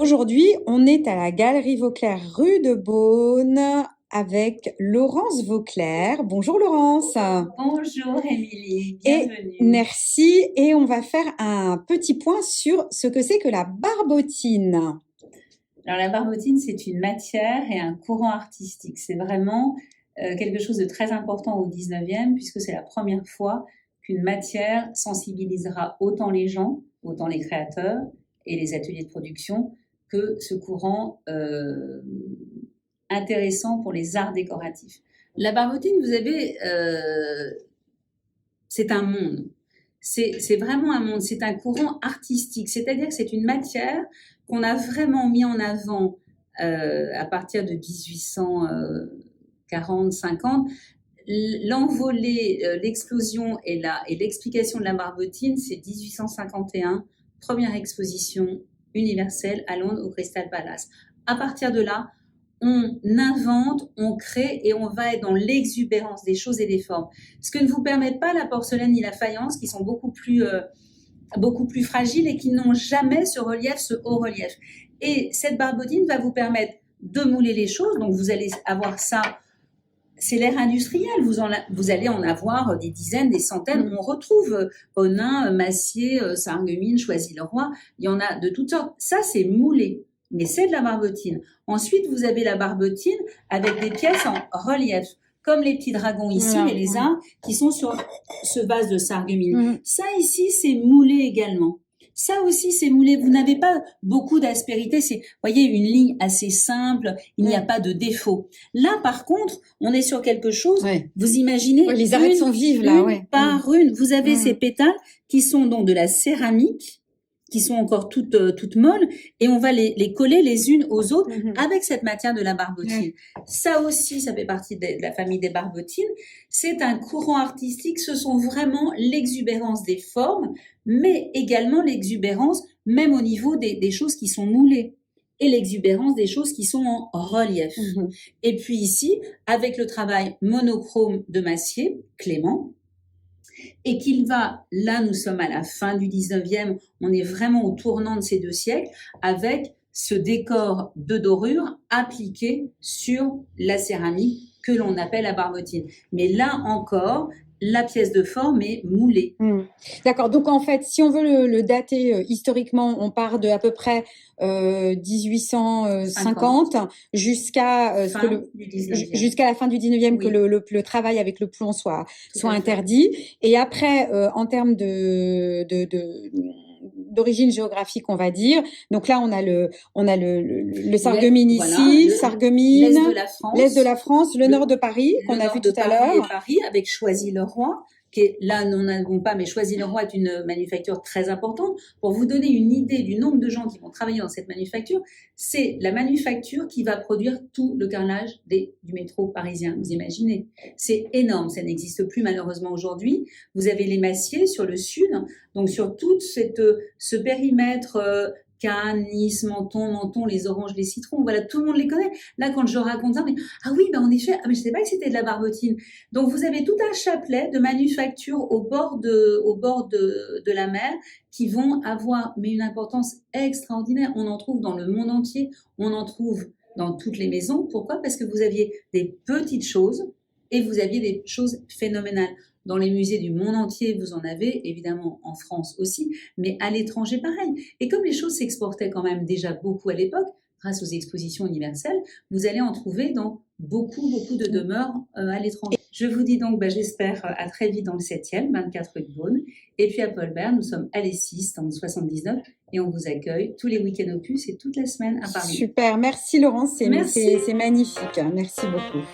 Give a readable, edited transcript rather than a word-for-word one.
Aujourd'hui, on est à la Galerie Vauclair, rue de Beaune, avec Laurence Vauclair. Bonjour Laurence. Bonjour Émilie, Et bienvenue. merci. Et on va faire un petit point sur ce que c'est que la barbotine. Alors la barbotine, c'est une matière et un courant artistique. C'est vraiment quelque chose de très important au 19e, puisque c'est la première fois qu'une matière sensibilisera autant les gens, autant les créateurs et les ateliers de production, que ce courant intéressant pour les arts décoratifs. La barbotine, vous avez, c'est un monde. C'est vraiment un monde, c'est un courant artistique, c'est-à-dire que c'est une matière qu'on a vraiment mis en avant à partir de 1840-50. L'envolée, l'explosion et l'explication de la barbotine, c'est 1851, première exposition universelle à Londres au Crystal Palace. À partir de là, on invente, on crée et on va être dans l'exubérance des choses et des formes. Ce que ne vous permettent pas la porcelaine ni la faïence, qui sont beaucoup plus fragiles et qui n'ont jamais ce relief, ce haut relief. Et cette barbotine va vous permettre de mouler les choses. Donc vous allez avoir ça. C'est l'ère industrielle. Vous allez en avoir des dizaines, des centaines. On retrouve Onin, Massier, Sarreguemines, Choisy-le-Roi. Il y en a de toutes sortes. Ça, c'est moulé. Mais c'est de la barbotine. Ensuite, vous avez la barbotine avec des pièces en relief, comme les petits dragons ici, les lézards, qui sont sur ce vase de Sarreguemines. Ça ici, c'est moulé également. Ça aussi, c'est moulé. Vous n'avez pas beaucoup d'aspérité. C'est, voyez, une ligne assez simple. Il n'y a pas de défaut. Là, par contre, on est sur quelque chose. Vous imaginez, les arêtes sont vives là, par une. Vous avez ces pétales qui sont donc de la céramique, qui sont encore toutes molles, et on va les coller les unes aux autres avec cette matière de la barbotine. Ça aussi, ça fait partie de la famille des barbotines. C'est un courant artistique, ce sont vraiment l'exubérance des formes, mais également l'exubérance, même au niveau des choses qui sont moulées, et l'exubérance des choses qui sont en relief. Et puis ici, avec le travail monochrome de Massier, Clément, et qu'il va, là nous sommes à la fin du 19e, on est vraiment au tournant de ces deux siècles, avec ce décor de dorure appliqué sur la céramique que l'on appelle la barbotine. Mais là encore, la pièce de forme est moulée. D'accord, donc en fait, si on veut le dater historiquement, on part de à peu près 1850 jusqu'à la fin du 19e, que le travail avec le plomb soit interdit. Et après, en termes d'origine géographique, on va dire. Donc là, on a le Sarreguemines ici, Sarreguemines, l'est de la France, le nord de Paris, qu'on a vu tout à l'heure. Paris, avec Choisy-le-Roi, qui est, là, nous n'en avons pas, mais Choisy-le-Roi est une manufacture très importante. Pour vous donner une idée du nombre de gens qui vont travailler dans cette manufacture, c'est la manufacture qui va produire tout le carrelage du métro parisien. Vous imaginez? C'est énorme. Ça n'existe plus malheureusement aujourd'hui. Vous avez les Massiers sur le sud, donc sur tout ce périmètre Cannes, Nice, Menton, les oranges, les citrons, voilà, tout le monde les connaît. Là, quand je raconte ça, mais ah oui, en effet, mais je ne savais pas que c'était de la barbotine. Donc, vous avez tout un chapelet de manufactures au bord de la mer qui vont avoir une importance extraordinaire. On en trouve dans le monde entier, on en trouve dans toutes les maisons. Pourquoi? Parce que vous aviez des petites choses et vous aviez des choses phénoménales. Dans les musées du monde entier, vous en avez, évidemment en France aussi, mais à l'étranger pareil. Et comme les choses s'exportaient quand même déjà beaucoup à l'époque, grâce aux expositions universelles, vous allez en trouver dans beaucoup de demeures à l'étranger. Je vous dis donc, j'espère à très vite dans le 7e, 24 rue de Beaune. Et puis à Paul Bert, nous sommes à l'E6, dans le 79, et on vous accueille tous les week-ends au Puce et toute la semaine à Paris. Super, merci Laurence, c'est magnifique, merci beaucoup.